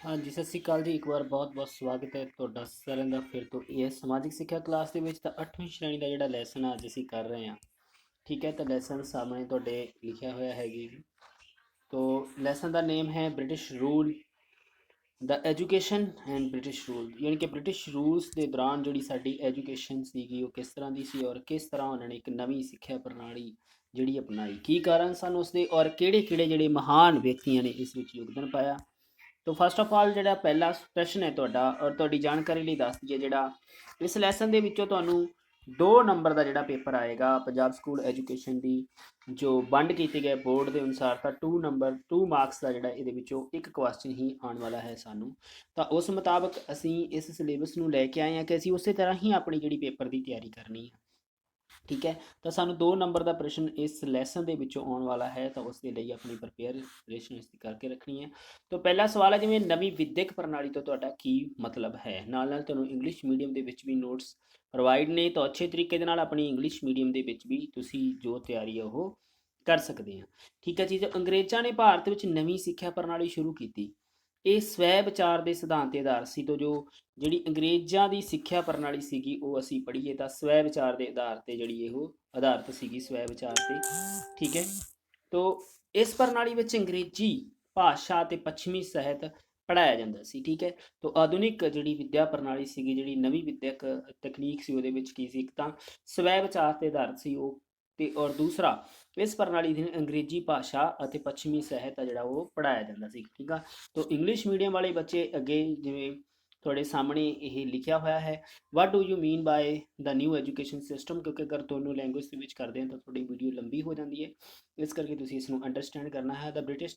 हाँ जी, सਤਿ ਸ਼੍ਰੀ ਅਕਾਲ ਜੀ। ਇੱਕ ਵਾਰ ਬਹੁਤ-ਬਹੁਤ ਸਵਾਗਤ ਹੈ ਤੁਹਾਡਾ ਸਾਰਿਆਂ ਦਾ ਫਿਰ ਤੋਂ ਇਹ ਸਮਾਜਿਕ ਸਿੱਖਿਆ ਕਲਾਸ ਦੇ ਵਿੱਚ। ਤਾਂ 8ਵੀਂ ਸ਼੍ਰੇਣੀ ਦਾ ਜਿਹੜਾ ਲੈਸਨ ਆ ਅੱਜ ਅਸੀਂ ਕਰ ਰਹੇ ਹਾਂ। ਠੀਕ ਹੈ, ਤਾਂ ਲੈਸਨ ਸਾਹਮਣੇ ਤੁਹਾਡੇ ਲਿਖਿਆ ਹੋਇਆ ਹੈਗੀ ਜੀ। ਤੋ ਲੈਸਨ ਦਾ ਨੇਮ ਹੈ British rule, the education and British rule. ਯਾਨੀ ਕਿ ਬ੍ਰਿਟਿਸ਼ ਰੂਲਸ ਦੇ ਦੌਰਾਨ ਜਿਹੜੀ ਸਾਡੀ ਐਜੂਕੇਸ਼ਨ ਸੀਗੀ ਉਹ ਕਿਸ ਤਰ੍ਹਾਂ ਦੀ ਸੀ ਔਰ ਕਿਸ ਤਰ੍ਹਾਂ ਉਹਨਾਂ ਨੇ ਇੱਕ ਨਵੀਂ ਸਿੱਖਿਆ ਪ੍ਰਣਾਲੀ ਜਿਹੜੀ ਅਪਣਾਈ, ਕੀ ਕਾਰਨ ਸਨ ਉਸਦੇ ਔਰ ਕਿਹੜੇ-ਕਿਹੜੇ ਜਿਹੜੇ ਮਹਾਨ ਵਿਅਕਤੀਆਂ ਨੇ ਇਸ ਵਿੱਚ ਯੋਗਦਾਨ ਪਾਇਆ। तो फस्ट ऑफ ऑल ਜਿਹੜਾ ਪਹਿਲਾ ਪ੍ਰਸ਼ਨ ਹੈ ਤੁਹਾਡਾ ਔਰ ਤੁਹਾਡੀ ਜਾਣਕਾਰੀ ਲਈ ਦੱਸ ਦਈਏ, ਜਿਹੜਾ ਇਸ ਲੈਸਨ ਦੇ ਵਿੱਚੋਂ ਤੁਹਾਨੂੰ 2 ਨੰਬਰ ਦਾ ਜਿਹੜਾ ਪੇਪਰ ਆਏਗਾ ਪੰਜਾਬ ਸਕੂਲ ਐਜੂਕੇਸ਼ਨ ਦੀ ਜੋ ਵੰਡ ਕੀਤੀ ਗਈ ਬੋਰਡ ਦੇ ਅਨੁਸਾਰ, ਤਾਂ 2 ਮਾਰਕਸ ਦਾ ਜਿਹੜਾ ਇਹਦੇ ਵਿੱਚੋਂ ਇੱਕ ਕੁਐਸਚਨ ਹੀ ਆਉਣ ਵਾਲਾ ਹੈ ਸਾਨੂੰ। ਤਾਂ ਉਸ ਮੁਤਾਬਕ ਅਸੀਂ ਇਸ ਸਿਲੇਬਸ ਨੂੰ ਲੈ ਕੇ ਆਏ ਹਾਂ ਕਿ ਅਸੀਂ ਉਸੇ ਤਰ੍ਹਾਂ ਹੀ ਆਪਣੀ ਜਿਹੜੀ ਪੇਪਰ ਦੀ ਤਿਆਰੀ ਕਰਨੀ ਹੈ। ਠੀਕ ਹੈ, ਤਾਂ ਸਾਨੂੰ 2 ਨੰਬਰ ਦਾ ਪ੍ਰਸ਼ਨ ਇਸ ਲੈਸਨ ਦੇ ਵਿੱਚੋਂ ਆਉਣ ਵਾਲਾ ਹੈ, ਤਾਂ ਉਸ ਦੇ ਲਈ ਆਪਣੀ ਪ੍ਰਪੇਅਰੇਸ਼ਨ ਇਸ ਦੀ ਕਰਕੇ ਰੱਖਣੀ ਹੈ। ਤਾਂ ਪਹਿਲਾ ਸਵਾਲ ਹੈ ਜਿਵੇਂ ਨਵੀਂ ਵਿਦਿਅਕ ਪ੍ਰਣਾਲੀ ਤੋਂ ਤੁਹਾਡਾ ਕੀ ਮਤਲਬ ਹੈ। ਨਾਲ ਨਾਲ ਤੁਹਾਨੂੰ ਇੰਗਲਿਸ਼ ਮੀਡੀਅਮ ਦੇ ਵਿੱਚ ਵੀ ਨੋਟਸ ਪ੍ਰੋਵਾਈਡ ਨੇ, ਤਾਂ ਅੱਛੇ ਤਰੀਕੇ ਦੇ ਨਾਲ ਆਪਣੀ ਇੰਗਲਿਸ਼ ਮੀਡੀਅਮ ਦੇ ਵਿੱਚ ਵੀ ਤੁਸੀਂ ਜੋ ਤਿਆਰੀ ਹੈ ਉਹ ਕਰ ਸਕਦੇ ਆ। ਠੀਕ ਹੈ ਜੀ। ਜੋ ਅੰਗਰੇਜ਼ਾਂ ਨੇ ਭਾਰਤ ਵਿੱਚ ਨਵੀਂ ਸਿੱਖਿਆ ਪ੍ਰਣਾਲੀ ਸ਼ੁਰੂ ਕੀਤੀ, ਇਹ ਸਵੈ ਵਿਚਾਰ ਦੇ ਸਿਧਾਂਤ ਤੇ ਆਧਾਰ ਸੀ। ਤੋਂ ਜੋ ਜਿਹੜੀ ਅੰਗਰੇਜ਼ਾਂ ਦੀ ਸਿੱਖਿਆ ਪ੍ਰਣਾਲੀ ਸੀਗੀ ਉਹ ਅਸੀਂ ਪੜ੍ਹੀਏ ਤਾਂ ਸਵੈ ਵਿਚਾਰ ਦੇ ਆਧਾਰ ਤੇ ਜਿਹੜੀ ਇਹ ਆਧਾਰਿਤ ਸੀਗੀ, ਸਵੈ ਵਿਚਾਰ ਤੇ। ਠੀਕ ਹੈ, ਤੋਂ ਇਸ ਪ੍ਰਣਾਲੀ ਵਿੱਚ ਅੰਗਰੇਜ਼ੀ ਭਾਸ਼ਾ ਤੇ ਪੱਛਮੀ ਸਾਹਿਤ ਪੜ੍ਹਾਇਆ ਜਾਂਦਾ ਸੀ। ਠੀਕ ਹੈ, ਤੋਂ ਆਧੁਨਿਕ ਜਿਹੜੀ ਵਿੱਦਿਆ ਪ੍ਰਣਾਲੀ ਸੀਗੀ, ਜਿਹੜੀ ਨਵੀਂ ਵਿੱਦਿਅਕ ਤਕਨੀਕ ਸੀ, ਉਹਦੇ ਵਿੱਚ ਕੀ ਸੀ, ਇੱਕ ਤਾਂ ਸਵੈ ਵਿਚਾਰ ਤੇ ਆਧਾਰਿਤ ਸੀ ਉਹ, ਤੇ ਔਰ ਦੂਸਰਾ ਇਸ ਪ੍ਰਣਾਲੀ ਦੀ ਅੰਗਰੇਜ਼ੀ ਭਾਸ਼ਾ ਅਤੇ ਪੱਛਮੀ ਸਾਹਿਤ ਆ ਜਿਹੜਾ ਉਹ ਪੜ੍ਹਾਇਆ ਜਾਂਦਾ ਸੀ। ਠੀਕ ਆ, ਤੋਂ ਇੰਗਲਿਸ਼ ਮੀਡੀਅਮ ਵਾਲੇ ਬੱਚੇ ਅੱਗੇ ਜਿਵੇਂ ਤੁਹਾਡੇ ਸਾਹਮਣੇ ਇਹ ਲਿਖਿਆ ਹੋਇਆ ਹੈ, what do you mean by the new education system. ਕਿਉਂਕਿ ਅਗਰ ਦੋਨੋਂ ਲੈਂਗੁਏਜ ਦੇ ਵਿੱਚ ਕਰਦੇ ਹਾਂ ਤਾਂ ਤੁਹਾਡੀ ਵੀਡੀਓ ਲੰਬੀ ਹੋ ਜਾਂਦੀ ਹੈ, ਇਸ ਕਰਕੇ ਤੁਸੀਂ ਇਸ ਨੂੰ ਅੰਡਰਸਟੈਂਡ ਕਰਨਾ ਹੈ। ਦਾ British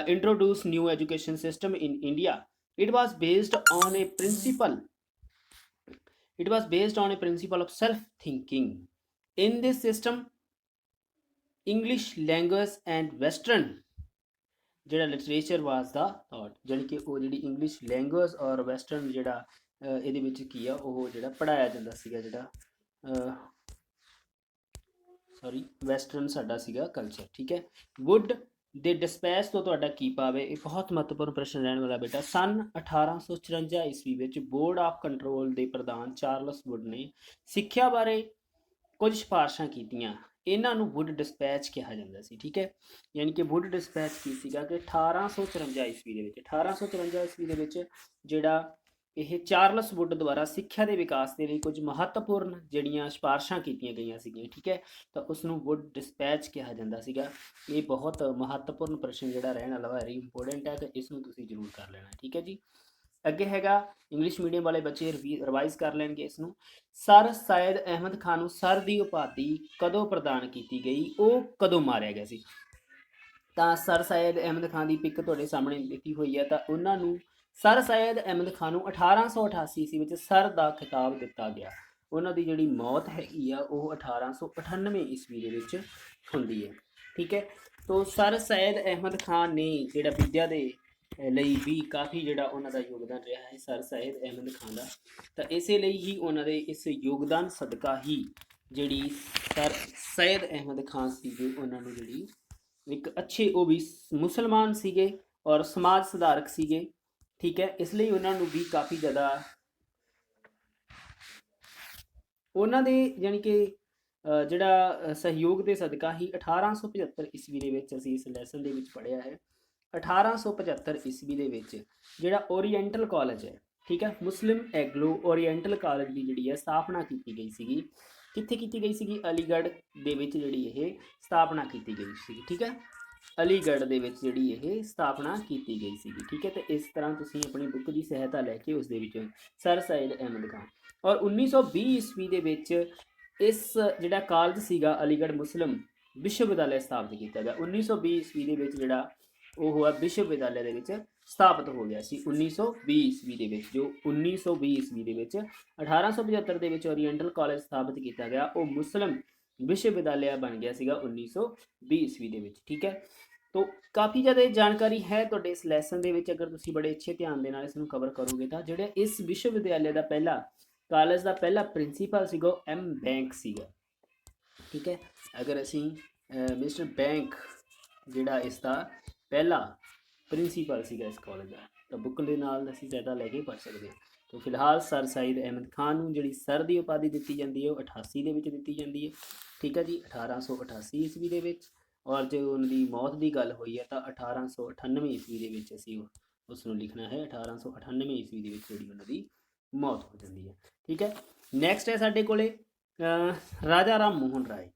introduced new education system in India. It was based on a principle. It was based on a principle of self-thinking. In this system, English language and Western ਜਿਹੜਾ ਲਿਟਰੇਚਰ ਵਾਸ ਦਾ ਥਾਟ, ਜਾਣੀ ਕਿ ਉਹ ਜਿਹੜੀ English language ਔਰ western ਜਿਹੜਾ ਇਹਦੇ ਵਿੱਚ ਕੀ ਆ ਉਹ ਜਿਹੜਾ ਪੜ੍ਹਾਇਆ ਜਾਂਦਾ ਸੀਗਾ, ਜਿਹੜਾ ਵੈਸਟਰਨ ਸਾਡਾ ਸੀਗਾ ਕਲਚਰ। ਠੀਕ ਹੈ, ਵੁੱਡ ਦੇ ਡਿਸਪੈਚ ਤੋਂ ਤੁਹਾਡਾ ਕੀ ਭਾਵ ਹੈ, ਇਹ ਬਹੁਤ ਮਹੱਤਵਪੂਰਨ ਪ੍ਰਸ਼ਨ ਰਹਿਣ ਵਾਲਾ ਬੇਟਾ। ਸਨ 1854 ਈਸਵੀ ਵਿੱਚ ਬੋਰਡ ਆਫ ਕੰਟਰੋਲ ਦੇ ਪ੍ਰਧਾਨ ਚਾਰਲਸ ਵੁੱਡ ਨੇ ਸਿੱਖਿਆ ਬਾਰੇ ਕੁਝ ਸਿਫਾਰਸ਼ਾਂ ਕੀਤੀਆਂ, ਇਹਨਾਂ ਨੂੰ ਵੁੱਡ ਡਿਸਪੈਚ ਕਿਹਾ ਜਾਂਦਾ ਸੀ। ਠੀਕ ਹੈ, ਯਾਨੀ ਕਿ ਵੁੱਡ ਡਿਸਪੈਚ ਕੀ ਸੀਗਾ ਕਿ 1854 ਈਸਵੀ ਦੇ ਵਿੱਚ 1854 ਈਸਵੀ ਦੇ ਵਿੱਚ ਜਿਹੜਾ ਇਹ ਚਾਰਲਸ ਵੁੱਡ ਦੁਆਰਾ ਸਿੱਖਿਆ ਦੇ ਵਿਕਾਸ ਦੇ ਲਈ ਕੁਝ ਮਹੱਤਵਪੂਰਨ ਜਿਹੜੀਆਂ ਸਿਫਾਰਸ਼ਾਂ ਕੀਤੀਆਂ ਗਈਆਂ ਸੀਗੀਆਂ। ਠੀਕ ਹੈ, ਤਾਂ ਉਸ ਨੂੰ ਵੁੱਡ ਡਿਸਪੈਚ ਕਿਹਾ ਜਾਂਦਾ ਸੀਗਾ। ਇਹ ਬਹੁਤ ਮਹੱਤਵਪੂਰਨ ਪ੍ਰਸ਼ਨ ਜਿਹੜਾ ਰਹਿਣ ਵਾਲਾ ਵੈਰੀ ਇੰਪੋਰਟੈਂਟ ਹੈ, ਤਾਂ ਇਸ ਨੂੰ ਤੁਸੀਂ ਜ਼ਰੂਰ ਕਰ ਲੈਣਾ। ਠੀਕ ਹੈ ਜੀ, ਅੱਗੇ ਹੈਗਾ ਇੰਗਲਿਸ਼ ਮੀਡੀਅਮ ਵਾਲੇ ਬੱਚੇ ਰਿਵਾਈਜ਼ ਕਰ ਲੈਣਗੇ ਇਸ ਨੂੰ। ਸਰ ਸੈਦ ਅਹਿਮਦ ਖਾਨ ਨੂੰ ਸਰ ਦੀ ਉਪਾਧੀ ਕਦੋਂ ਪ੍ਰਦਾਨ ਕੀਤੀ ਗਈ, ਉਹ ਕਦੋਂ ਮਾਰਿਆ ਗਿਆ ਸੀ। ਤਾਂ ਸਰ ਸੈਦ ਅਹਿਮਦ ਖਾਨ ਦੀ ਪਿਕ ਤੁਹਾਡੇ ਸਾਹਮਣੇ ਲਿਖੀ ਹੋਈ ਹੈ, ਤਾਂ ਉਹਨਾਂ ਨੂੰ ਸਰ ਸੈਦ ਅਹਿਮਦ ਖਾਨ ਨੂੰ 1888 ਈਸਵੀ ਵਿੱਚ ਸਰ ਦਾ ਖਿਤਾਬ ਦਿੱਤਾ ਗਿਆ। ਉਹਨਾਂ ਦੀ ਜਿਹੜੀ ਮੌਤ ਹੈਗੀ ਆ ਉਹ 1898 ਈਸਵੀ ਦੇ ਵਿੱਚ ਹੁੰਦੀ ਹੈ। ਠੀਕ ਹੈ, ਤੋਂ ਸਰ ਸੈਦ ਅਹਿਮਦ ਖਾਨ ਨੇ ਜਿਹੜਾ ਵਿੱਦਿਆ ਦੇ ਲਈ ਵੀ ਕਾਫੀ ਜਿਹੜਾ ਉਹਨਾਂ ਦਾ ਯੋਗਦਾਨ ਰਿਹਾ ਹੈ, ਸਰ ਸੈਦ ਅਹਿਮਦ ਖਾਨ ਦਾ। ਤਾਂ ਇਸੇ ਲਈ ਹੀ ਉਹਨਾਂ ਦੇ ਇਸ ਯੋਗਦਾਨ ਸਦਕਾ ਹੀ ਜਿਹੜੀ ਸਰ ਸੈਦ ਅਹਿਮਦ ਖਾਨ ਸੀਗੇ, ਉਹਨਾਂ ਨੂੰ ਜਿਹੜੀ ਇੱਕ ਅੱਛੇ ਉਹ ਵੀ ਮੁਸਲਮਾਨ ਸੀਗੇ ਔਰ ਸਮਾਜ ਸੁਧਾਰਕ ਸੀਗੇ। ਠੀਕ ਹੈ, ਇਸ ਲਈ ਉਹਨਾਂ ਨੂੰ ਵੀ ਕਾਫੀ ਜ਼ਿਆਦਾ ਉਹਨਾਂ ਦੇ ਯਾਨੀ ਕਿ ਜਿਹੜਾ ਸਹਿਯੋਗ ਦੇ ਸਦਕਾ ਹੀ 1875 ਈਸਵੀ ਦੇ ਵਿੱਚ ਅਸੀਂ ਇਸ ਲੈਸਨ ਦੇ ਵਿੱਚ ਪੜ੍ਹਿਆ ਹੈ। 1875 ਈਸਵੀ ਦੇ ਵਿੱਚ ਜਿਹੜਾ ਓਰੀਐਂਟਲ ਕਾਲਜ ਹੈ, ਠੀਕ ਹੈ, ਮੁਸਲਿਮ ਐਗਲੋ ਓਰੀਐਂਟਲ ਕਾਲਜ ਦੀ ਜਿਹੜੀ ਹੈ ਸਥਾਪਨਾ ਕੀਤੀ ਗਈ ਸੀਗੀ। ਕਿੱਥੇ ਕੀਤੀ ਗਈ ਸੀਗੀ? ਅਲੀਗੜ੍ਹ ਦੇ ਵਿੱਚ ਜਿਹੜੀ ਇਹ ਸਥਾਪਨਾ ਕੀਤੀ ਗਈ ਸੀਗੀ। ਠੀਕ ਹੈ, ਅਲੀਗੜ੍ਹ ਦੇ ਵਿੱਚ ਜਿਹੜੀ ਇਹ ਸਥਾਪਨਾ ਕੀਤੀ ਗਈ ਸੀਗੀ। ਠੀਕ ਹੈ, ਤੇ ਇਸ ਤਰ੍ਹਾਂ ਤੁਸੀਂ ਆਪਣੀ ਬੁੱਕ ਦੀ ਸਹਾਇਤਾ ਲੈ ਕੇ ਉਸ ਦੇ ਵਿੱਚ ਸਰ ਸੈਦ ਅਹਿਮਦ ਖਾਨ ਔਰ 1920 ਈਸਵੀ ਦੇ ਵਿੱਚ ਇਸ ਜਿਹੜਾ ਕਾਲਜ ਸੀਗਾ ਅਲੀਗੜ੍ਹ ਮੁਸਲਿਮ ਵਿਸ਼ਵ ਵਿਦਿਆਲਿਆ ਸਥਾਪਿਤ ਕੀਤਾ ਗਿਆ। 1920 ਈਸਵੀ ਦੇ ਵਿੱਚ ਜਿਹੜਾ ਉਹ ਹੋਇਆ ਵਿਸ਼ਵ ਵਿਦਿਆਲਿਆ ਦੇ ਵਿੱਚ ਸਥਾਪਿਤ ਹੋ ਗਿਆ ਸੀ 1920 ਈਸਵੀ ਦੇ ਵਿੱਚ। ਜੋ 1920 ਈਸਵੀ ਦੇ ਵਿੱਚ 1875 ਦੇ ਵਿੱਚ ਓਰੀਐਂਟਲ ਕਾਲਜ ਸਥਾਪਿਤ ਕੀਤਾ ਗਿਆ, ਉਹ ਮੁਸਲਿਮ ਵਿਸ਼ਵ ਵਿਦਿਆਲਿਆ ਬਣ ਗਿਆ ਸੀਗਾ 1920 ਈਸਵੀ ਦੇ ਵਿੱਚ। ਠੀਕ ਹੈ, ਤੋਂ ਕਾਫੀ ਜ਼ਿਆਦਾ ਜਾਣਕਾਰੀ ਹੈ ਤੁਹਾਡੇ ਇਸ ਲੈਸਨ ਦੇ ਵਿੱਚ। ਅਗਰ ਤੁਸੀਂ ਬੜੇ ਅੱਛੇ ਧਿਆਨ ਦੇ ਨਾਲ ਇਸ ਨੂੰ ਕਵਰ ਕਰੋਗੇ ਤਾਂ ਜਿਹੜਾ ਇਸ ਵਿਸ਼ਵ ਵਿਦਿਆਲਿਆ ਦਾ ਪਹਿਲਾ ਕਾਲਜ ਦਾ ਪਹਿਲਾ ਪ੍ਰਿੰਸੀਪਲ ਸੀਗਾ ਉਹ ਐਮ ਬੈਂਕ ਸੀਗਾ। ਠੀਕ ਹੈ, ਅਗਰ ਅਸੀਂ ਮਿਸਟਰ ਬੈਂਕ ਜਿਹੜਾ ਇਸ ਦਾ ਪਹਿਲਾ ਪ੍ਰਿੰਸੀਪਲ ਸੀਗਾ ਇਸ ਕਾਲਜ ਦਾ। ਤਾਂ ਬੁੱਕ ਦੇ ਨਾਲ ਅਸੀਂ ਜ਼ਿਆਦਾ ਲੈ ਕੇ ਪੜ੍ਹ ਸਕਦੇ ਹਾਂ। ਤਾਂ ਫਿਲਹਾਲ ਸਰ ਸਈਦ ਅਹਿਮਦ ਖਾਨ ਨੂੰ ਜਿਹੜੀ ਸਰ ਦੀ ਉਪਾਧੀ ਦਿੱਤੀ ਜਾਂਦੀ ਹੈ ਉਹ 88 ਦੇ ਵਿੱਚ ਦਿੱਤੀ ਜਾਂਦੀ ਹੈ, ਠੀਕ ਹੈ ਜੀ, 1888 ਈਸਵੀ ਦੇ ਵਿੱਚ। ਔਰ ਜੇ ਉਹਨਾਂ ਦੀ ਮੌਤ ਦੀ ਗੱਲ ਹੋਈ ਹੈ ਤਾਂ 1898 ਈਸਵੀ ਦੇ ਵਿੱਚ ਅਸੀਂ ਉਸ ਨੂੰ ਲਿਖਣਾ ਹੈ। 1898 ਈਸਵੀ ਦੇ ਵਿੱਚ ਜਿਹੜੀ ਉਹਨਾਂ ਦੀ ਮੌਤ ਹੋ ਜਾਂਦੀ ਹੈ, ਠੀਕ ਹੈ। ਨੈਕਸਟ ਹੈ ਸਾਡੇ ਕੋਲੇ ਰਾਜਾ ਰਾਮ ਮੋਹਨ ਰਾਏ।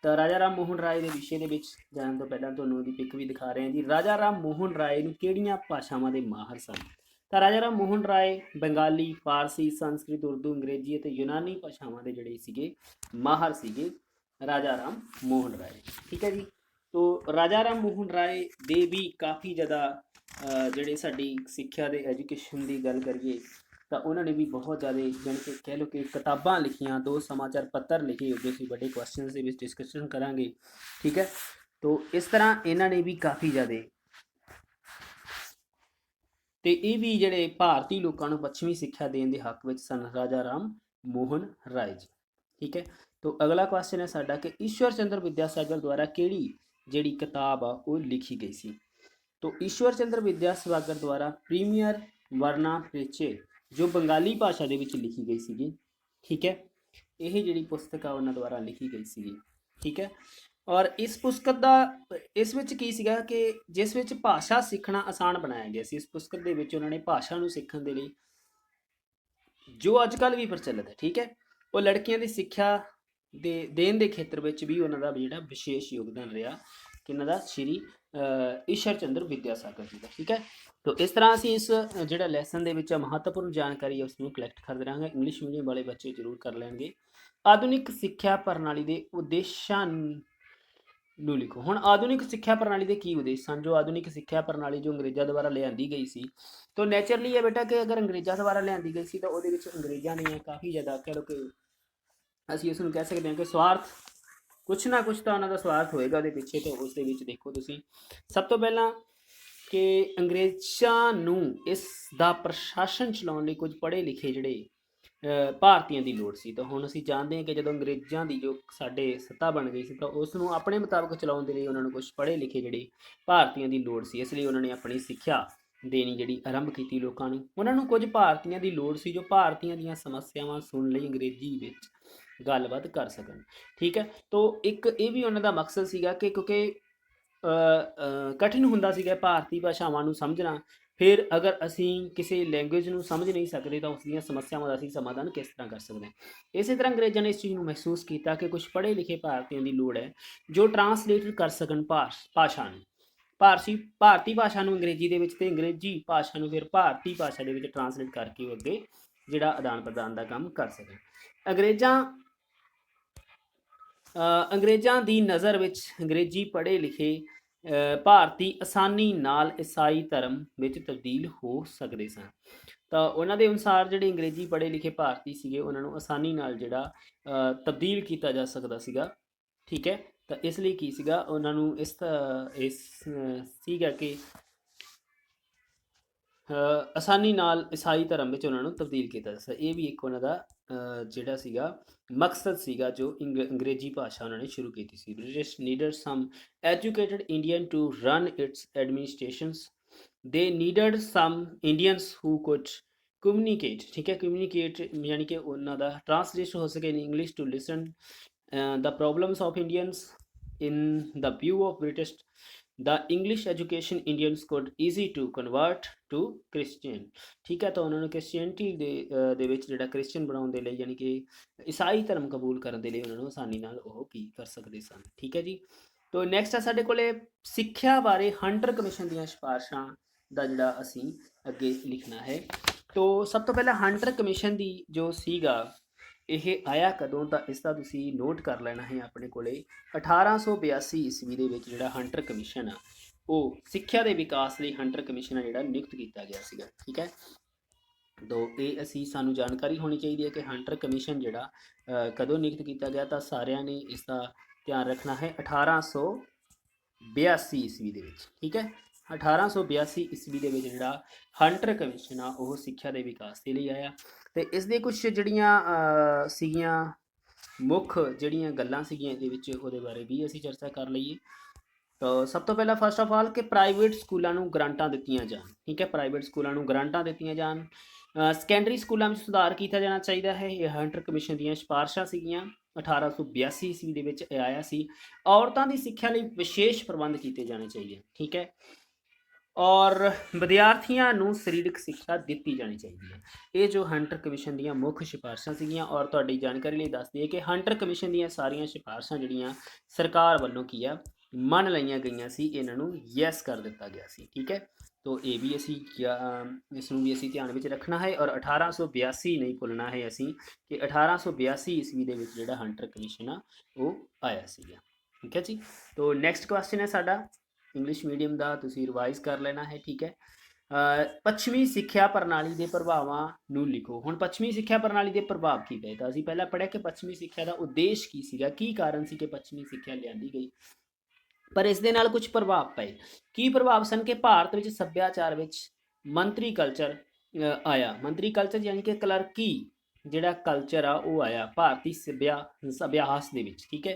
ਤਾਂ ਰਾਜਾ ਰਾਮ ਮੋਹਨ ਰਾਏ ਦੇ ਵਿਸ਼ੇ ਦੇ ਵਿੱਚ ਜਾਣ ਤੋਂ ਪਹਿਲਾਂ ਤੁਹਾਨੂੰ ਉਹਦੀ ਪਿਕ ਵੀ ਦਿਖਾ ਰਹੇ ਹਾਂ ਜੀ। ਰਾਜਾ ਰਾਮ ਮੋਹਨ ਰਾਏ ਨੂੰ ਕਿਹੜੀਆਂ ਭਾਸ਼ਾਵਾਂ ਦੇ ਮਾਹਰ ਸਨ? ਤਾਂ ਰਾਜਾ ਰਾਮ ਮੋਹਨ ਰਾਏ ਬੰਗਾਲੀ, ਫਾਰਸੀ, ਸੰਸਕ੍ਰਿਤ, ਉਰਦੂ, ਅੰਗਰੇਜ਼ੀ ਅਤੇ ਯੂਨਾਨੀ ਭਾਸ਼ਾਵਾਂ ਦੇ ਜਿਹੜੇ ਸੀਗੇ ਮਾਹਰ ਸੀਗੇ ਰਾਜਾ ਰਾਮ ਮੋਹਨ ਰਾਏ, ਠੀਕ ਹੈ ਜੀ। ਤੋ ਰਾਜਾ ਰਾਮ ਮੋਹਨ ਰਾਏ ਦੇ ਵੀ ਕਾਫੀ ਜ਼ਿਆਦਾ ਜਿਹੜੇ ਸਾਡੀ ਸਿੱਖਿਆ ਦੇ ਐਜੂਕੇਸ਼ਨ ਦੀ ਗੱਲ ਕਰੀਏ ਤਾਂ ਉਹਨਾਂ ਨੇ ਵੀ ਬਹੁਤ ਜ਼ਿਆਦਾ ਜਾਣੀ ਕਿ ਕਹਿ ਲਓ ਕਿ ਕਿਤਾਬਾਂ ਲਿਖੀਆਂ, 2 ਸਮਾਚਾਰ ਪੱਤਰ ਲਿਖੇ, ਜੋ ਅਸੀਂ ਵੱਡੇ ਕੁਐਸਚਨ ਦੇ ਵਿੱਚ ਡਿਸਕਸ਼ਨ ਕਰਾਂਗੇ, ਠੀਕ ਹੈ। ਤੋ ਇਸ ਤਰ੍ਹਾਂ ਇਹਨਾਂ ਨੇ ਵੀ ਕਾਫੀ ਜ਼ਿਆਦਾ ਤੇ ਇਹ ਵੀ ਜਿਹੜੇ ਭਾਰਤੀ ਲੋਕਾਂ ਨੂੰ ਪੱਛਮੀ ਸਿੱਖਿਆ ਦੇਣ ਦੇ ਹੱਕ ਵਿੱਚ ਸਨ ਰਾਜਾ ਰਾਮ ਮੋਹਨ ਰਾਏ ਜੀ, ਠੀਕ ਹੈ। ਤੋ ਅਗਲਾ ਕੁਐਸਚਨ ਹੈ ਸਾਡਾ ਕਿ ਈਸ਼ਵਰ ਚੰਦਰ ਵਿਦਿਆਸਾਗਰ ਦੁਆਰਾ ਕਿਹੜੀ ਜਿਹੜੀ ਕਿਤਾਬ ਆ ਉਹ ਲਿਖੀ ਗਈ ਸੀ? ਤੋ ਈਸ਼ਵਰ ਚੰਦਰ ਵਿਦਿਆਸਾਗਰ ਦੁਆਰਾ ਪ੍ਰੀਮੀਅਰ ਵਰਨਾ ਪ੍ਰੀਚੇ ਜੋ ਬੰਗਾਲੀ ਭਾਸ਼ਾ ਦੇ ਵਿੱਚ ਲਿਖੀ ਗਈ ਸੀਗੀ, ਠੀਕ ਹੈ। ਇਹ ਜਿਹੜੀ ਪੁਸਤਕ ਆ ਉਹਨਾਂ ਦੁਆਰਾ ਲਿਖੀ ਗਈ ਸੀਗੀ, ਠੀਕ ਹੈ। ਔਰ ਇਸ ਪੁਸਤਕ ਦਾ ਇਸ ਵਿੱਚ ਕੀ ਸੀਗਾ ਕਿ ਜਿਸ ਵਿੱਚ ਭਾਸ਼ਾ ਸਿੱਖਣਾ ਆਸਾਨ ਬਣਾਇਆ ਗਿਆ ਸੀ। ਇਸ ਪੁਸਤਕ ਦੇ ਵਿੱਚ ਉਹਨਾਂ ਨੇ ਭਾਸ਼ਾ ਨੂੰ ਸਿੱਖਣ ਦੇ ਲਈ ਜੋ ਅੱਜ ਕੱਲ੍ਹ ਵੀ ਪ੍ਰਚਲਿਤ ਹੈ, ਠੀਕ ਹੈ, ਉਹ ਲੜਕੀਆਂ ਦੀ ਸਿੱਖਿਆ ਦੇ ਦੇਣ ਦੇ ਖੇਤਰ ਵਿੱਚ ਵੀ ਉਹਨਾਂ ਦਾ ਜਿਹੜਾ ਵਿਸ਼ੇਸ਼ ਯੋਗਦਾਨ ਰਿਹਾ ਕਿਹਨਾਂ ਦਾ? ਸ਼੍ਰੀ ਈਸ਼ਵਰ ਚੰਦਰ ਵਿਦਿਆਸਾਗਰ ਜੀ ਦਾ, ਠੀਕ ਹੈ। ਤੋ ਇਸ ਤਰ੍ਹਾਂ ਅਸੀਂ ਇਸ ਜਿਹੜਾ ਲੈਸਨ ਦੇ ਵਿੱਚ ਮਹੱਤਵਪੂਰਨ ਜਾਣਕਾਰੀ ਹੈ ਉਸ ਨੂੰ ਕਲੈਕਟ ਕਰਦੇ ਰਹਾਂਗੇ। ਇੰਗਲਿਸ਼ ਮੀਡੀਅਮ ਵਾਲੇ ਬੱਚੇ ਜ਼ਰੂਰ ਕਰ ਲੈਣਗੇ। ਆਧੁਨਿਕ ਸਿੱਖਿਆ ਪ੍ਰਣਾਲੀ ਦੇ ਉਦੇਸ਼ਾਂ ਨੂੰ ਲਿਖੋ। ਹੁਣ ਆਧੁਨਿਕ ਸਿੱਖਿਆ ਪ੍ਰਣਾਲੀ ਦੇ ਕੀ ਉਦੇਸ਼ ਸਨ? ਜੋ ਆਧੁਨਿਕ ਸਿੱਖਿਆ ਪ੍ਰਣਾਲੀ ਜੋ ਅੰਗਰੇਜ਼ਾਂ ਦੁਆਰਾ ਲਿਆਂਦੀ ਗਈ ਸੀ, ਤਾਂ ਨੈਚੁਰਲੀ ਹੈ ਬੇਟਾ ਕਿ ਅਗਰ ਅੰਗਰੇਜ਼ਾਂ ਦੁਆਰਾ ਲਿਆਂਦੀ ਗਈ ਸੀ ਤਾਂ ਉਹਦੇ ਵਿੱਚ ਅੰਗਰੇਜ਼ਾਂ ਨੇ ਕਾਫੀ ਜ਼ਿਆਦਾ ਕਹਿ ਲਓ ਕਿ ਅਸੀਂ ਉਸ ਨੂੰ ਕਹਿ ਸਕਦੇ ਹਾਂ ਕਿ ਸਵਾਰਥ, ਕੁਛ ਨਾ ਕੁਛ ਤਾਂ ਉਹਨਾਂ ਦਾ ਸਵਾਰਥ ਹੋਏਗਾ ਉਹਦੇ ਪਿੱਛੇ। ਤਾਂ ਉਸ ਦੇ ਵਿੱਚ ਦੇਖੋ ਤੁਸੀਂ ਸਭ ਤੋਂ ਪਹਿਲਾਂ ਕਿ ਅੰਗਰੇਜ਼ਾਂ ਨੂੰ ਇਸ ਦਾ ਪ੍ਰਸ਼ਾਸਨ ਚਲਾਉਣ ਲਈ ਕੁਝ ਪੜ੍ਹੇ ਲਿਖੇ ਜਿਹੜੇ ਭਾਰਤੀਆਂ ਦੀ ਲੋੜ ਸੀ। ਤਾਂ ਹੁਣ ਅਸੀਂ ਜਾਣਦੇ ਹਾਂ ਕਿ ਜਦੋਂ ਅੰਗਰੇਜ਼ਾਂ ਦੀ ਜੋ ਸਾਡੇ ਸੱਤਾ ਬਣ ਗਈ ਸੀ ਤਾਂ ਉਸ ਨੂੰ ਆਪਣੇ ਮੁਤਾਬਕ ਚਲਾਉਣ ਦੇ ਲਈ ਉਹਨਾਂ ਨੂੰ ਕੁਝ ਪੜ੍ਹੇ ਲਿਖੇ ਜਿਹੜੇ ਭਾਰਤੀਆਂ ਦੀ ਲੋੜ ਸੀ। ਇਸ ਲਈ ਉਹਨਾਂ ਨੇ ਆਪਣੀ ਸਿੱਖਿਆ ਦੇਣੀ ਜਿਹੜੀ ਆਰੰਭ ਕੀਤੀ ਲੋਕਾਂ ਨੂੰ। ਉਹਨਾਂ ਨੂੰ ਕੁਝ ਭਾਰਤੀਆਂ ਦੀ ਲੋੜ ਸੀ ਜੋ ਭਾਰਤੀਆਂ ਦੀਆਂ ਸਮੱਸਿਆਵਾਂ ਸੁਣਨ ਲਈ ਅੰਗਰੇਜ਼ੀ ਵਿੱਚ ਗੱਲਬਾਤ ਕਰ ਸਕਣ, ਠੀਕ ਹੈ। ਤੋ ਇੱਕ ਇਹ ਵੀ ਉਹਨਾਂ ਦਾ ਮਕਸਦ ਸੀਗਾ ਕਿ ਕਿਉਂਕਿ ਕਠਿਨ ਹੁੰਦਾ ਸੀਗਾ ਭਾਰਤੀ ਭਾਸ਼ਾਵਾਂ ਨੂੰ ਸਮਝਣਾ। ਫਿਰ ਅਗਰ ਅਸੀਂ ਕਿਸੇ ਲੈਂਗੁਏਜ ਨੂੰ ਸਮਝ ਨਹੀਂ ਸਕਦੇ ਤਾਂ ਉਸ ਦੀਆਂ ਸਮੱਸਿਆਵਾਂ ਦਾ ਅਸੀਂ ਸਮਾਧਾਨ ਕਿਸ ਤਰ੍ਹਾਂ ਕਰ ਸਕਦੇ ਹਾਂ। ਇਸੇ ਤਰ੍ਹਾਂ ਅੰਗਰੇਜ਼ਾਂ ਨੇ ਇਸ ਚੀਜ਼ ਨੂੰ ਮਹਿਸੂਸ ਕੀਤਾ ਕਿ ਕੁਝ ਪੜ੍ਹੇ ਲਿਖੇ ਭਾਰਤੀਆਂ ਦੀ ਲੋੜ ਹੈ ਜੋ ਟਰਾਂਸਲੇਟ ਕਰ ਸਕਣ ਭਾਸ਼ਾ ਨੂੰ, ਭਾਰਤੀ ਭਾਸ਼ਾ ਨੂੰ ਅੰਗਰੇਜ਼ੀ ਦੇ ਵਿੱਚ, ਤੇ ਅੰਗਰੇਜ਼ੀ ਭਾਸ਼ਾ ਨੂੰ ਫਿਰ ਭਾਰਤੀ ਭਾਸ਼ਾ ਦੇ ਵਿੱਚ ਟਰਾਂਸਲੇਟ ਕਰਕੇ ਉਹ ਅੱਗੇ ਜਿਹੜਾ ਆਦਾਨ ਪ੍ਰਦਾਨ ਦਾ ਕੰਮ ਕਰ ਸਕਣ। ਅੰਗਰੇਜ਼ਾਂ ਦੀ ਨਜ਼ਰ ਵਿੱਚ ਅੰਗਰੇਜ਼ੀ ਪੜ੍ਹੇ ਲਿਖੇ ਭਾਰਤੀ ਆਸਾਨੀ ਨਾਲ ਈਸਾਈ ਧਰਮ ਵਿੱਚ ਤਬਦੀਲ ਹੋ ਸਕਦੇ ਸਨ। ਤਾਂ ਉਹਨਾਂ ਦੇ ਅਨੁਸਾਰ ਜਿਹੜੇ ਅੰਗਰੇਜ਼ੀ ਪੜ੍ਹੇ ਲਿਖੇ ਭਾਰਤੀ ਸੀਗੇ ਉਹਨਾਂ ਨੂੰ ਆਸਾਨੀ ਨਾਲ ਜਿਹੜਾ ਤਬਦੀਲ ਕੀਤਾ ਜਾ ਸਕਦਾ ਸੀਗਾ, ਠੀਕ ਹੈ। ਤਾਂ ਇਸ ਲਈ ਕੀ ਸੀਗਾ ਉਹਨਾਂ ਨੂੰ ਇਸ ਸੀਗਾ ਕਿ ਆਸਾਨੀ ਨਾਲ ਈਸਾਈ ਧਰਮ ਵਿੱਚ ਉਹਨਾਂ ਨੂੰ ਤਬਦੀਲ ਕੀਤਾ ਜਾ ਸਕਦਾ। ਇਹ ਵੀ ਇੱਕ ਉਹਨਾਂ ਦਾ ਜਿਹੜਾ ਸੀਗਾ ਮਕਸਦ ਸੀਗਾ ਜੋ ਅੰਗਰੇਜ਼ੀ ਭਾਸ਼ਾ ਉਹਨਾਂ ਨੇ ਸ਼ੁਰੂ ਕੀਤੀ ਸੀ। British needed some educated Indian to run its administrations. They needed some Indians who could communicate, ਠੀਕ ਹੈ। ਕਮਿਊਨੀਕੇਟ ਯਾਨੀ ਕਿ ਉਹਨਾਂ ਦਾ ਟਰਾਂਸਲੇਸ਼ਨ ਹੋ ਸਕੇ in English to listen the problems of Indians. In the view of British, the English education Indians could easy to convert to Christian, ਠੀਕ ਹੈ। ਤਾਂ ਉਹਨਾਂ ਨੂੰ ਕ੍ਰਿਸਚੀਅਨਟੀ ਦੇ ਵਿੱਚ ਜਿਹੜਾ ਕ੍ਰਿਸਚਨ ਬਣਾਉਣ ਦੇ ਲਈ ਯਾਨੀ ਕਿ ਈਸਾਈ ਧਰਮ ਕਬੂਲ ਕਰਨ ਦੇ ਲਈ ਉਹਨਾਂ ਨੂੰ ਆਸਾਨੀ ਨਾਲ ਉਹ ਕੀ ਕਰ ਸਕਦੇ ਸਨ, ਠੀਕ ਹੈ ਜੀ। ਤੋ ਨੈਕਸਟ ਹੈ ਸਾਡੇ ਕੋਲੇ ਸਿੱਖਿਆ ਬਾਰੇ ਹੰਟਰ ਕਮਿਸ਼ਨ ਦੀਆਂ ਸਿਫਾਰਸ਼ਾਂ ਦਾ ਜਿਹੜਾ ਅਸੀਂ ਅੱਗੇ ਲਿਖਣਾ ਹੈ। ਤੋ ਸਭ ਤੋਂ ਪਹਿਲਾਂ ਹੰਟਰ ਕਮਿਸ਼ਨ ਦੀ ਜੋ ਸੀਗਾ ਇਹ ਆਇਆ ਕਦੋਂ? ਤਾਂ ਇਸ ਦਾ ਤੁਸੀਂ ਨੋਟ ਕਰ ਲੈਣਾ ਹੈ ਆਪਣੇ ਕੋਲੇ 1882 ਈਸਵੀ ਦੇ ਵਿੱਚ ਜਿਹੜਾ ਹੰਟਰ ਕਮਿਸ਼ਨ ਆ ਉਹ ਸਿੱਖਿਆ ਦੇ ਵਿਕਾਸ ਲਈ ਹੰਟਰ ਕਮਿਸ਼ਨ ਆ ਜਿਹੜਾ ਨਿਯੁਕਤ ਕੀਤਾ ਗਿਆ ਸੀਗਾ, ਠੀਕ ਹੈ। ਤੋ ਇਹ ਅਸੀਂ ਸਾਨੂੰ ਜਾਣਕਾਰੀ ਹੋਣੀ ਚਾਹੀਦੀ ਹੈ ਕਿ ਹੰਟਰ ਕਮਿਸ਼ਨ ਜਿਹੜਾ ਕਦੋਂ ਨਿਯੁਕਤ ਕੀਤਾ ਗਿਆ। ਤਾਂ ਸਾਰਿਆਂ ਨੇ ਇਸ ਦਾ ਧਿਆਨ ਰੱਖਣਾ ਹੈ 1882 ਈਸਵੀ ਦੇ ਵਿੱਚ, ਠੀਕ ਹੈ। 1882 ਈਸਵੀ ਦੇ ਵਿੱਚ ਜਿਹੜਾ ਹੰਟਰ ਕਮਿਸ਼ਨ ਆ ਉਹ ਸਿੱਖਿਆ ਦੇ ਵਿਕਾਸ ਦੇ ਲਈ ਆਇਆ। ਤੇ ਇਸ ਦੇ ਕੁਝ ਜਿਹੜੀਆਂ ਸੀਗੀਆਂ ਮੁੱਖ ਜਿਹੜੀਆਂ ਗੱਲਾਂ ਸੀਗੀਆਂ ਇਹਦੇ ਵਿੱਚ ਉਹਦੇ ਬਾਰੇ ਵੀ ਅਸੀਂ ਚਰਚਾ ਕਰ ਲਈਏ। ਤਾਂ ਸਭ ਤੋਂ ਪਹਿਲਾਂ ਫਸਟ ਆਫ ਆਲ ਕਿ ਪ੍ਰਾਈਵੇਟ ਸਕੂਲਾਂ ਨੂੰ ਗ੍ਰਾਂਟਾਂ ਦਿੱਤੀਆਂ ਜਾਣ, ਠੀਕ ਹੈ, ਪ੍ਰਾਈਵੇਟ ਸਕੂਲਾਂ ਨੂੰ ਗ੍ਰਾਂਟਾਂ ਦਿੱਤੀਆਂ ਜਾਣ। ਸੈਕੰਡਰੀ ਸਕੂਲਾਂ ਵਿੱਚ ਸੁਧਾਰ ਕੀਤਾ ਜਾਣਾ ਚਾਹੀਦਾ ਹੈ। ਇਹ ਹੰਟਰ ਕਮਿਸ਼ਨ ਦੀਆਂ ਸਿਫਾਰਸ਼ਾਂ ਸੀਗੀਆਂ। 1882 ਈਸਵੀ ਦੇ ਵਿੱਚ ਇਹ ਆਇਆ ਸੀ। ਔਰਤਾਂ ਦੀ ਸਿੱਖਿਆ ਲਈ ਵਿਸ਼ੇਸ਼ ਪ੍ਰਬੰਧ ਕੀਤੇ ਜਾਣੇ ਚਾਹੀਦੇ, ਠੀਕ ਹੈ। ਔਰ ਵਿਦਿਆਰਥੀਆਂ ਨੂੰ ਸਰੀਰਕ ਸਿੱਖਿਆ ਦਿੱਤੀ ਜਾਣੀ ਚਾਹੀਦੀ ਹੈ। ਇਹ ਜੋ ਹੰਟਰ ਕਮਿਸ਼ਨ ਦੀਆਂ ਮੁੱਖ ਸਿਫਾਰਸ਼ਾਂ ਸੀਗੀਆਂ। ਔਰ ਤੁਹਾਡੀ ਜਾਣਕਾਰੀ ਲਈ ਦੱਸ ਦਈਏ ਕਿ ਹੰਟਰ ਕਮਿਸ਼ਨ ਦੀਆਂ ਸਾਰੀਆਂ ਸਿਫਾਰਸ਼ਾਂ ਜਿਹੜੀਆਂ ਸਰਕਾਰ ਵੱਲੋਂ ਕੀ ਆ ਮੰਨ ਲਈਆਂ ਗਈਆਂ ਸੀ, ਇਹਨਾਂ ਨੂੰ ਯੈਸ ਕਰ ਦਿੱਤਾ ਗਿਆ ਸੀ, ਠੀਕ ਹੈ। ਤੋ ਇਹ ਵੀ ਅਸੀਂ ਇਸ ਨੂੰ ਵੀ ਅਸੀਂ ਧਿਆਨ ਵਿੱਚ ਰੱਖਣਾ ਹੈ। ਔਰ 1882 ਨਹੀਂ ਭੁੱਲਣਾ ਹੈ ਅਸੀਂ ਕਿ 1882 ਈਸਵੀ ਦੇ ਵਿੱਚ ਜਿਹੜਾ ਹੰਟਰ ਕਮਿਸ਼ਨ ਆ ਉਹ ਆਇਆ ਸੀਗਾ, ਠੀਕ ਹੈ ਜੀ। ਤੋ ਨੈਕਸਟ ਕੁਐਸਚਨ ਹੈ ਸਾਡਾ ਇੰਗਲਿਸ਼ ਮੀਡੀਅਮ ਦਾ, ਤੁਸੀਂ ਰਿਵਾਈਜ਼ ਕਰ ਲੈਣਾ ਹੈ, ਠੀਕ ਹੈ। ਪੱਛਮੀ ਸਿੱਖਿਆ ਪ੍ਰਣਾਲੀ ਦੇ ਪ੍ਰਭਾਵਾਂ ਨੂੰ ਲਿਖੋ। ਹੁਣ ਪੱਛਮੀ ਸਿੱਖਿਆ ਪ੍ਰਣਾਲੀ ਦੇ ਪ੍ਰਭਾਵ ਕੀ ਪਏ, ਤਾਂ ਅਸੀਂ ਪਹਿਲਾਂ ਪੜ੍ਹਿਆ ਕਿ ਪੱਛਮੀ ਸਿੱਖਿਆ ਦਾ ਉਦੇਸ਼ ਕੀ ਸੀਗਾ, ਕੀ ਕਾਰਨ ਸੀ ਕਿ ਪੱਛਮੀ ਸਿੱਖਿਆ ਲਿਆਂਦੀ ਗਈ। ਪਰ ਇਸ ਦੇ ਨਾਲ ਕੁਝ ਪ੍ਰਭਾਵ ਪਏ। ਕੀ ਪ੍ਰਭਾਵ ਸਨ ਕਿ ਭਾਰਤ ਵਿੱਚ ਸੱਭਿਆਚਾਰ ਵਿੱਚ ਮੰਤਰੀ ਕਲਚਰ ਆਇਆ। ਮੰਤਰੀ ਕਲਚਰ ਯਾਨੀ ਕਿ ਕਲਰਕੀ ਜਿਹੜਾ ਕਲਚਰ ਆ ਉਹ ਆਇਆ ਭਾਰਤੀ ਸੱਭਿਆਸ ਦੇ ਵਿੱਚ, ਠੀਕ ਹੈ।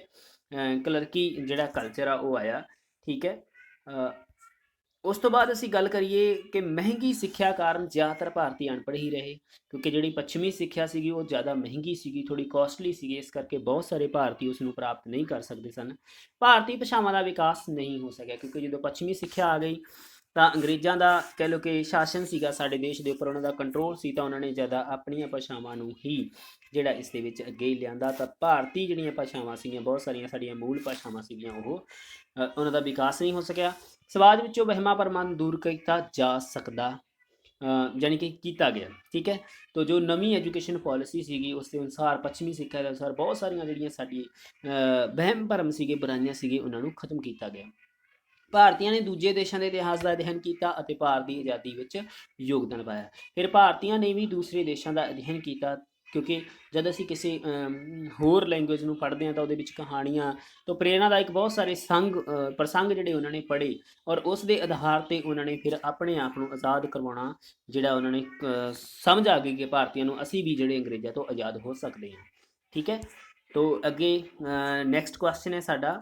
ਕਲਰਕੀ ਜਿਹੜਾ ਕਲਚਰ ਆ ਉਹ ਆਇਆ, ਠੀਕ ਹੈ। ਉਸ ਤੋਂ ਬਾਅਦ ਅਸੀਂ ਗੱਲ ਕਰੀਏ ਕਿ ਮਹਿੰਗੀ ਸਿੱਖਿਆ ਕਾਰਨ ਜ਼ਿਆਦਾਤਰ ਭਾਰਤੀ ਅਨਪੜ੍ਹ ਹੀ ਰਹੇ, ਕਿਉਂਕਿ ਜਿਹੜੀ ਪੱਛਮੀ ਸਿੱਖਿਆ ਸੀਗੀ ਉਹ ਜ਼ਿਆਦਾ ਮਹਿੰਗੀ ਸੀਗੀ, ਥੋੜ੍ਹੀ ਕੋਸਟਲੀ ਸੀਗੀ, ਇਸ ਕਰਕੇ ਬਹੁਤ ਸਾਰੇ ਭਾਰਤੀ ਉਸ ਨੂੰ ਪ੍ਰਾਪਤ ਨਹੀਂ ਕਰ ਸਕਦੇ ਸਨ। ਭਾਰਤੀ ਭਾਸ਼ਾਵਾਂ ਦਾ ਵਿਕਾਸ ਨਹੀਂ ਹੋ ਸਕਿਆ, ਕਿਉਂਕਿ ਜਦੋਂ ਪੱਛਮੀ ਸਿੱਖਿਆ ਆ ਗਈ ਤਾਂ ਅੰਗਰੇਜ਼ਾਂ ਦਾ ਕਹਿ ਲਓ ਕਿ ਸ਼ਾਸਨ ਸੀਗਾ ਸਾਡੇ ਦੇਸ਼ ਦੇ ਉੱਪਰ, ਉਹਨਾਂ ਦਾ ਕੰਟਰੋਲ ਸੀ, ਤਾਂ ਉਹਨਾਂ ਨੇ ਜ਼ਿਆਦਾ ਆਪਣੀਆਂ ਭਾਸ਼ਾਵਾਂ ਨੂੰ ਹੀ ਜਿਹੜਾ ਇਸ ਦੇ ਵਿੱਚ ਅੱਗੇ ਲਿਆਂਦਾ। ਤਾਂ ਭਾਰਤੀ ਜਿਹੜੀਆਂ ਭਾਸ਼ਾਵਾਂ ਸੀਗੀਆਂ, ਬਹੁਤ ਸਾਰੀਆਂ ਸਾਡੀਆਂ ਮੂਲ ਭਾਸ਼ਾਵਾਂ ਸੀਗੀਆਂ, ਉਹ ਉਹਨਾਂ ਦਾ ਵਿਕਾਸ ਨਹੀਂ ਹੋ ਸਕਿਆ। ਸਮਾਜ ਵਿੱਚੋਂ ਵਹਿਮਾਂ ਭਰਮਾਂ ਨੂੰ ਦੂਰ ਕੀਤਾ ਜਾ ਸਕਦਾ, ਯਾਨੀ ਕਿ ਕੀਤਾ ਗਿਆ, ਠੀਕ ਹੈ। ਤੋ ਜੋ ਨਵੀਂ ਐਜੂਕੇਸ਼ਨ ਪਾਲਿਸੀ ਸੀਗੀ ਉਸ ਦੇ ਅਨੁਸਾਰ, ਪੱਛਮੀ ਸਿੱਖਿਆ ਦੇ ਅਨੁਸਾਰ ਬਹੁਤ ਸਾਰੀਆਂ ਜਿਹੜੀਆਂ ਸਾਡੀ ਵਹਿਮ ਭਰਮ ਸੀਗੇ, ਬੁਰਾਈਆਂ ਸੀਗੇ, ਉਹਨਾਂ ਨੂੰ ਖਤਮ ਕੀਤਾ ਗਿਆ। ਭਾਰਤੀਆਂ ਨੇ ਦੂਜੇ ਦੇਸ਼ਾਂ ਦੇ ਇਤਿਹਾਸ ਦਾ ਅਧਿਐਨ ਕੀਤਾ ਅਤੇ ਭਾਰਤ ਦੀ ਆਜ਼ਾਦੀ ਵਿੱਚ ਯੋਗਦਾਨ ਪਾਇਆ। ਫਿਰ ਭਾਰਤੀਆਂ ਨੇ ਵੀ ਦੂਸਰੇ ਦੇਸ਼ਾਂ ਦਾ ਅਧਿਐਨ ਕੀਤਾ, ਕਿਉਂਕਿ ਜਦ ਅਸੀਂ ਕਿਸੇ ਹੋਰ ਲੈਂਗੁਏਜ ਨੂੰ ਪੜ੍ਹਦੇ ਹਾਂ ਤਾਂ ਉਹਦੇ ਵਿੱਚ ਕਹਾਣੀਆਂ ਤੋਂ ਪ੍ਰੇਰਨਾਦਾਇਕ ਬਹੁਤ ਸਾਰੇ ਪ੍ਰਸੰਗ ਜਿਹੜੇ ਉਹਨਾਂ ਨੇ ਪੜ੍ਹੇ, ਔਰ ਉਸ ਦੇ ਆਧਾਰ 'ਤੇ ਉਹਨਾਂ ਨੇ ਫਿਰ ਆਪਣੇ ਆਪ ਨੂੰ ਆਜ਼ਾਦ ਕਰਵਾਉਣਾ ਜਿਹੜਾ ਉਹਨਾਂ ਨੇ ਸਮਝ ਆ ਗਈ ਕਿ ਭਾਰਤੀਆਂ ਨੂੰ ਅਸੀਂ ਵੀ ਜਿਹੜੇ ਅੰਗਰੇਜ਼ਾਂ ਤੋਂ ਆਜ਼ਾਦ ਹੋ ਸਕਦੇ ਹਾਂ, ਠੀਕ ਹੈ। ਤੋ ਅੱਗੇ ਨੈਕਸਟ ਕੁਐਸਚਨ ਹੈ ਸਾਡਾ,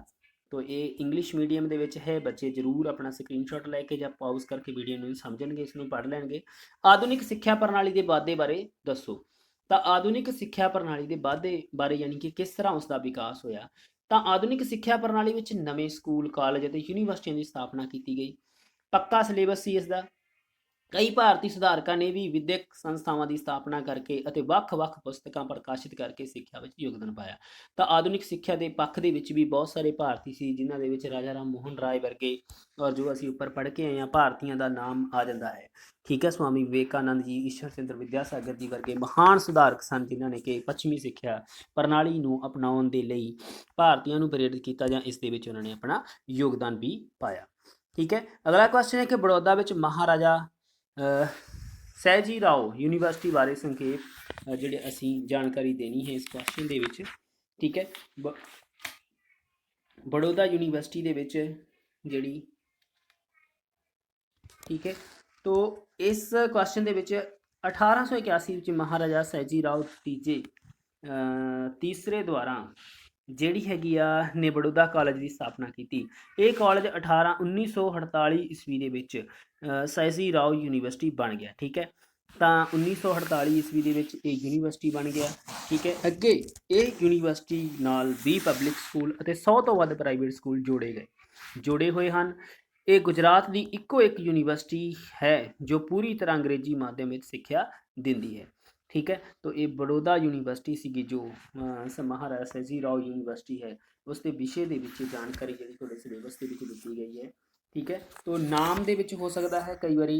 ਤੋ ਇਹ ਇੰਗਲਿਸ਼ ਮੀਡੀਅਮ ਦੇ ਵਿੱਚ ਹੈ। ਬੱਚੇ ਜ਼ਰੂਰ ਆਪਣਾ ਸਕਰੀਨਸ਼ਾਟ ਲੈ ਕੇ ਜਾਂ ਪਾਊਜ਼ ਕਰਕੇ ਵੀਡੀਓ ਨੂੰ ਸਮਝਣਗੇ, ਇਸ ਨੂੰ ਪੜ੍ਹ ਲੈਣਗੇ। ਆਧੁਨਿਕ ਸਿੱਖਿਆ ਪ੍ਰਣਾਲੀ ਦੇ ਵਾਧੇ ਬਾਰੇ ਦੱਸੋ। ਤਾਂ ਆਧੁਨਿਕ ਸਿੱਖਿਆ ਪ੍ਰਣਾਲੀ ਦੇ ਵਾਧੇ ਬਾਰੇ ਯਾਨੀ ਕਿ ਕਿਸ ਤਰ੍ਹਾਂ ਉਸ ਦਾ ਵਿਕਾਸ ਹੋਇਆ। ਤਾਂ ਆਧੁਨਿਕ ਸਿੱਖਿਆ ਪ੍ਰਣਾਲੀ ਵਿੱਚ ਨਵੇਂ ਸਕੂਲ, ਕਾਲਜ ਅਤੇ ਯੂਨੀਵਰਸਿਟੀਆਂ ਦੀ ਸਥਾਪਨਾ ਕੀਤੀ ਗਈ। ਪੱਕਾ ਸਿਲੇਬਸ ਸੀ ਇਸ ਦਾ। ਕਈ ਭਾਰਤੀ ਸੁਧਾਰਕਾਂ ਨੇ ਵੀ ਵਿਦਿਅਕ ਸੰਸਥਾਵਾਂ ਦੀ ਸਥਾਪਨਾ ਕਰਕੇ ਅਤੇ ਵੱਖ-ਵੱਖ ਪੁਸਤਕਾਂ ਪ੍ਰਕਾਸ਼ਿਤ ਕਰਕੇ ਸਿੱਖਿਆ ਵਿੱਚ ਯੋਗਦਾਨ ਪਾਇਆ। ਤਾਂ ਆਧੁਨਿਕ ਸਿੱਖਿਆ ਦੇ ਪੱਖ ਦੇ ਵਿੱਚ ਵੀ ਬਹੁਤ ਸਾਰੇ ਭਾਰਤੀ ਸੀ, ਜਿਨ੍ਹਾਂ ਦੇ ਵਿੱਚ ਰਾਜਾ ਰਾਮ ਮੋਹਨ ਰਾਏ ਵਰਗੇ, ਔਰ ਜੋ ਅਸੀਂ ਉੱਪਰ ਪੜ੍ਹ ਕੇ ਆਏ ਹਾਂ ਭਾਰਤੀਆਂ ਦਾ ਨਾਮ ਆ ਜਾਂਦਾ ਹੈ, ਠੀਕ ਹੈ। ਸਵਾਮੀ ਵਿਵੇਕਾਨੰਦ ਜੀ, ਈਸ਼ਵਰ ਚੰਦਰ ਵਿਦਿਆਸਾਗਰ ਜੀ ਵਰਗੇ ਮਹਾਨ ਸੁਧਾਰਕ ਸਨ, ਜਿਨ੍ਹਾਂ ਨੇ ਕਿ ਪੱਛਮੀ ਸਿੱਖਿਆ ਪ੍ਰਣਾਲੀ ਨੂੰ ਅਪਣਾਉਣ ਦੇ ਲਈ ਭਾਰਤੀਆਂ ਨੂੰ ਪ੍ਰੇਰਿਤ ਕੀਤਾ ਜਾਂ ਇਸ ਦੇ ਵਿੱਚ ਉਹਨਾਂ ਨੇ ਆਪਣਾ ਯੋਗਦਾਨ ਵੀ ਪਾਇਆ, ਠੀਕ ਹੈ। ਅਗਲਾ ਕੁਐਸਚਨ ਹੈ ਕਿ ਬੜੌਦਾ ਵਿੱਚ ਮਹਾਰਾਜਾ ਸਹਿਜੀ ਰਾਓ ਯੂਨੀਵਰਸਿਟੀ ਬਾਰੇ ਸੰਖੇਪ ਜਿਹੜੇ ਅਸੀਂ ਜਾਣਕਾਰੀ ਦੇਣੀ ਹੈ ਇਸ ਕੁਐਸਚਨ ਦੇ ਵਿੱਚ, ਠੀਕ ਹੈ। ਬੜੌਦਾ ਯੂਨੀਵਰਸਿਟੀ ਦੇ ਵਿੱਚ ਜਿਹੜੀ, ਠੀਕ ਹੈ। ਤੋ ਇਸ ਕੁਐਸਚਨ ਦੇ ਵਿੱਚ 1881 ਵਿੱਚ ਮਹਾਰਾਜਾ ਸਹਿਜੀ ਰਾਓ ਤੀਸਰੇ ਦੁਆਰਾ ਜਿਹੜੀ ਹੈਗੀ ਆ ਨੇ ਬੜੌਦਾ ਕਾਲਜ ਦੀ ਸਥਾਪਨਾ ਕੀਤੀ। ਇਹ ਕਾਲਜ 1948 ਈਸਵੀ ਦੇ ਵਿੱਚ ਸਹਿਜੀ ਰਾਓ ਯੂਨੀਵਰਸਿਟੀ ਬਣ ਗਿਆ, ਠੀਕ ਹੈ। ਤਾਂ 1948 ਈਸਵੀ ਦੇ ਵਿੱਚ ਇਹ ਯੂਨੀਵਰਸਿਟੀ ਬਣ ਗਿਆ, ਠੀਕ ਹੈ। ਅੱਗੇ ਇਹ ਯੂਨੀਵਰਸਿਟੀ ਨਾਲ 20 ਪਬਲਿਕ ਸਕੂਲ ਅਤੇ 100 ਤੋਂ ਵੱਧ ਪ੍ਰਾਈਵੇਟ ਸਕੂਲ ਜੋੜੇ ਹੋਏ ਹਨ। ਇਹ ਗੁਜਰਾਤ ਦੀ ਇੱਕੋ ਇੱਕ ਯੂਨੀਵਰਸਿਟੀ ਹੈ ਜੋ ਪੂਰੀ ਤਰ੍ਹਾਂ ਅੰਗਰੇਜ਼ੀ ਮਾਧਿਅਮ ਵਿੱਚ ਸਿੱਖਿਆ ਦਿੰਦੀ ਹੈ, ਠੀਕ ਹੈ। ਤੋ ਇਹ ਬੜੌਦਾ ਯੂਨੀਵਰਸਿਟੀ ਸੀਗੀ ਜੋ ਮਹਾਰਾਜਾ ਸਹਿਜੀ ਰਾਓ ਯੂਨੀਵਰਸਿਟੀ ਹੈ, ਉਸ ਦੇ ਵਿਸ਼ੇ ਦੇ ਵਿੱਚ ਜਾਣਕਾਰੀ ਜਿਹੜੀ ਤੁਹਾਡੇ ਸਿਲੇਬਸ ਦੇ ਵਿੱਚ ਦਿੱਤੀ ਗਈ ਹੈ, ਠੀਕ ਹੈ। ਤੋ ਨਾਮ ਦੇ ਵਿੱਚ ਹੋ ਸਕਦਾ ਹੈ ਕਈ ਵਾਰੀ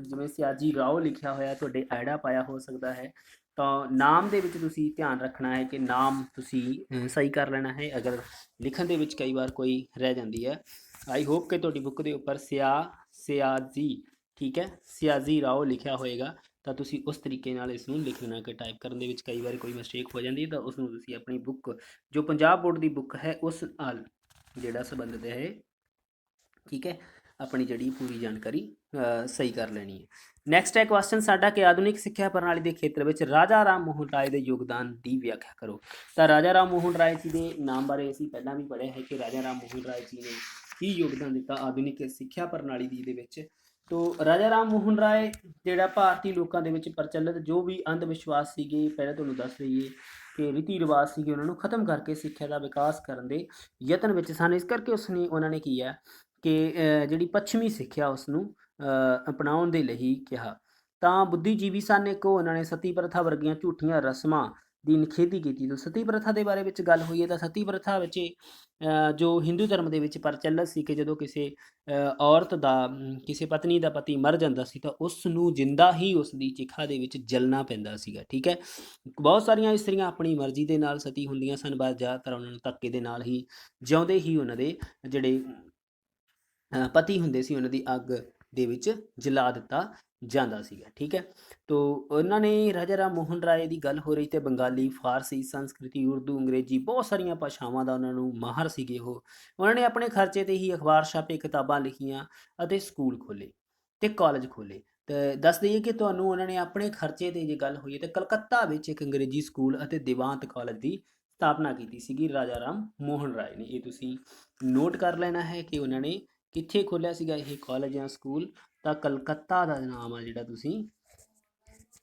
ਜਿਵੇਂ ਸਿਆਜੀ ਰਾਓ ਲਿਖਿਆ ਹੋਇਆ ਤੁਹਾਡੇ ਐੜਾ ਪਾਇਆ ਹੋ ਸਕਦਾ ਹੈ, ਤਾਂ ਨਾਮ ਦੇ ਵਿੱਚ ਤੁਸੀਂ ਧਿਆਨ ਰੱਖਣਾ ਹੈ ਕਿ ਨਾਮ ਤੁਸੀਂ ਸਹੀ ਕਰ ਲੈਣਾ ਹੈ, ਅਗਰ ਲਿਖਣ ਦੇ ਵਿੱਚ ਕਈ ਵਾਰ ਕੋਈ ਰਹਿ ਜਾਂਦੀ ਹੈ। ਆਈ ਹੋਪ ਕਿ ਤੁਹਾਡੀ ਬੁੱਕ ਦੇ ਉੱਪਰ ਸਿਆਜੀ, ਠੀਕ ਹੈ, ਸਿਆਜੀ ਰਾਓ ਲਿਖਿਆ ਹੋਏਗਾ, ਤਾਂ ਤੁਸੀਂ ਉਸ ਤਰੀਕੇ ਨਾਲ ਇਸ ਨੂੰ ਲਿਖ ਲੈਣਾ ਕਿ ਟਾਈਪ ਕਰਨ ਦੇ ਵਿੱਚ ਕਈ ਵਾਰ ਕੋਈ ਮਿਸਟੇਕ ਹੋ ਜਾਂਦੀ ਹੈ, ਤਾਂ ਉਸ ਨੂੰ ਤੁਸੀਂ ਆਪਣੀ ਬੁੱਕ ਜੋ ਪੰਜਾਬ ਬੋਰਡ ਦੀ ਬੁੱਕ ਹੈ ਉਸ ਨਾਲ ਜਿਹੜਾ ਸੰਬੰਧਿਤ ਹੈ, ਠੀਕ ਹੈ, ਆਪਣੀ ਜਿਹੜੀ ਪੂਰੀ ਜਾਣਕਾਰੀ ਸਹੀ ਕਰ ਲੈਣੀ ਹੈ। ਨੈਕਸਟ ਹੈ ਕੁਐਸਚਨ ਸਾਡਾ ਕਿ ਆਧੁਨਿਕ ਸਿੱਖਿਆ ਪ੍ਰਣਾਲੀ ਦੇ ਖੇਤਰ ਵਿੱਚ ਰਾਜਾ ਰਾਮ ਮੋਹਨ ਰਾਏ ਦੇ ਯੋਗਦਾਨ ਦੀ ਵਿਆਖਿਆ ਕਰੋ। ਤਾਂ ਰਾਜਾ ਰਾਮ ਮੋਹਨ ਰਾਏ ਜੀ ਦੇ ਨਾਮ ਬਾਰੇ ਅਸੀਂ ਪਹਿਲਾਂ ਵੀ ਪੜ੍ਹਿਆ ਹੈ ਕਿ ਰਾਜਾ ਰਾਮ ਮੋਹਨ ਰਾਏ ਜੀ ਨੇ ਕੀ ਯੋਗਦਾਨ ਦਿੱਤਾ ਆਧੁਨਿਕ ਸਿੱਖਿਆ ਪ੍ਰਣਾਲੀ ਦੀ ਦੇ ਵਿੱਚ। ਤੋ ਰਾਜਾ ਰਾਮ ਮੋਹਨ ਰਾਏ ਜਿਹੜਾ ਭਾਰਤੀ ਲੋਕਾਂ ਦੇ ਵਿੱਚ ਪ੍ਰਚਲਿਤ ਜੋ ਵੀ ਅੰਧ ਵਿਸ਼ਵਾਸ ਸੀਗੇ, ਪਹਿਲਾਂ ਤੁਹਾਨੂੰ ਦੱਸ ਦਈਏ ਕਿ ਰੀਤੀ ਰਿਵਾਜ ਸੀਗੇ, ਉਹਨਾਂ ਨੂੰ ਖਤਮ ਕਰਕੇ ਸਿੱਖਿਆ ਦਾ ਵਿਕਾਸ ਕਰਨ ਦੇ ਯਤਨ ਵਿੱਚ ਸਨ। ਇਸ ਕਰਕੇ ਉਹਨਾਂ ਨੇ ਕੀ ਹੈ ਕਿ ਜਿਹੜੀ ਪੱਛਮੀ ਸਿੱਖਿਆ ਉਸ ਨੂੰ ਅਪਣਾਉਣ ਦੇ ਲਈ ਕਿਹਾ। ਤਾਂ ਬੁੱਧੀਜੀਵੀ ਸਨ ਇੱਕ, ਉਹਨਾਂ ਨੇ ਸਤੀ ਪ੍ਰਥਾ ਵਰਗੀਆਂ ਝੂਠੀਆਂ ਰਸਮਾਂ ਦੀ ਨਿਖੇਧੀ ਕੀਤੀ। ਤਾਂ ਸਤੀ ਪ੍ਰਥਾ ਦੇ ਬਾਰੇ ਵਿੱਚ ਗੱਲ ਹੋਈ ਹੈ ਤਾਂ ਸਤੀ ਪ੍ਰਥਾ ਵਿੱਚ ਜੋ ਹਿੰਦੂ ਧਰਮ ਦੇ ਵਿੱਚ ਪ੍ਰਚਲਿਤ ਸੀ ਕਿ ਜਦੋਂ ਕਿਸੇ ਔਰਤ ਦਾ ਕਿਸੇ ਪਤਨੀ ਦਾ ਪਤੀ ਮਰ ਜਾਂਦਾ ਸੀ ਤਾਂ ਉਸ ਨੂੰ ਜਿੰਦਾ ਹੀ ਉਸ ਦੀ ਚਿਖਾ ਦੇ ਵਿੱਚ ਜਲਣਾ ਪੈਂਦਾ ਸੀਗਾ। ਠੀਕ ਹੈ, ਬਹੁਤ ਸਾਰੀਆਂ ਇਸਤਰੀਆਂ ਆਪਣੀ ਮਰਜ਼ੀ ਦੇ ਨਾਲ ਸਤੀ ਹੁੰਦੀਆਂ ਸਨ, ਪਰ ਜ਼ਿਆਦਾਤਰ ਉਹਨਾਂ ਨੂੰ ਧੱਕੇ ਦੇ ਨਾਲ ਹੀ ਜਿਉਂਦੇ ਹੀ ਉਹਨਾਂ ਦੇ ਜਿਹੜੇ ਪਤੀ ਹੁੰਦੇ ਸੀ ਉਹਨਾਂ ਦੀ ਅੱਗ ਦੇ ਵਿੱਚ ਜਲਾ ਦਿੱਤਾ ਜਾਂਦਾ ਸੀਗਾ। ਠੀਕ ਹੈ, ਤੋ ਉਹਨਾਂ ਨੇ ਰਾਜਾ ਰਾਮ ਮੋਹਨ ਰਾਏ ਦੀ ਗੱਲ ਹੋ ਰਹੀ ਤੇ ਬੰਗਾਲੀ, ਫਾਰਸੀ, ਸੰਸਕ੍ਰਿਤੀ, ਉਰਦੂ, ਅੰਗਰੇਜ਼ੀ ਬਹੁਤ ਸਾਰੀਆਂ ਭਾਸ਼ਾਵਾਂ ਦਾ ਉਹਨਾਂ ਨੂੰ ਮਾਹਰ ਸੀਗੇ ਉਹਨਾਂ ਨੇ ਆਪਣੇ ਖਰਚੇ 'ਤੇ ਹੀ ਅਖਬਾਰ ਛਾਪੇ, ਕਿਤਾਬਾਂ ਲਿਖੀਆਂ ਅਤੇ ਸਕੂਲ ਖੋਲ੍ਹੇ ਤੇ ਕਾਲਜ ਖੋਲ੍ਹੇ। ਤੇ ਦੱਸ ਦਈਏ ਕਿ ਤੁਹਾਨੂੰ ਉਹਨਾਂ ਨੇ ਆਪਣੇ ਖਰਚੇ 'ਤੇ ਜੇ ਗੱਲ ਹੋਈ ਤਾਂ ਕਲਕੱਤਾ ਵਿੱਚ ਇੱਕ ਅੰਗਰੇਜ਼ੀ ਸਕੂਲ ਅਤੇ ਦੇਵਾਂਤ ਕਾਲਜ ਦੀ ਸਥਾਪਨਾ ਕੀਤੀ ਸੀਗੀ ਰਾਜਾ ਰਾਮ ਮੋਹਨ ਰਾਏ ਨੇ। ਇਹ ਤੁਸੀਂ ਨੋਟ ਕਰ ਲੈਣਾ ਹੈ ਕਿ ਉਹਨਾਂ ਨੇ ਕਿੱਥੇ ਖੋਲ੍ਹਿਆ ਸੀਗਾ ਇਹ ਕਾਲਜ ਜਾਂ ਸਕੂਲ, ਤਾਂ ਕਲਕੱਤਾ ਦਾ ਨਾਮ ਆ ਜਿਹੜਾ ਤੁਸੀਂ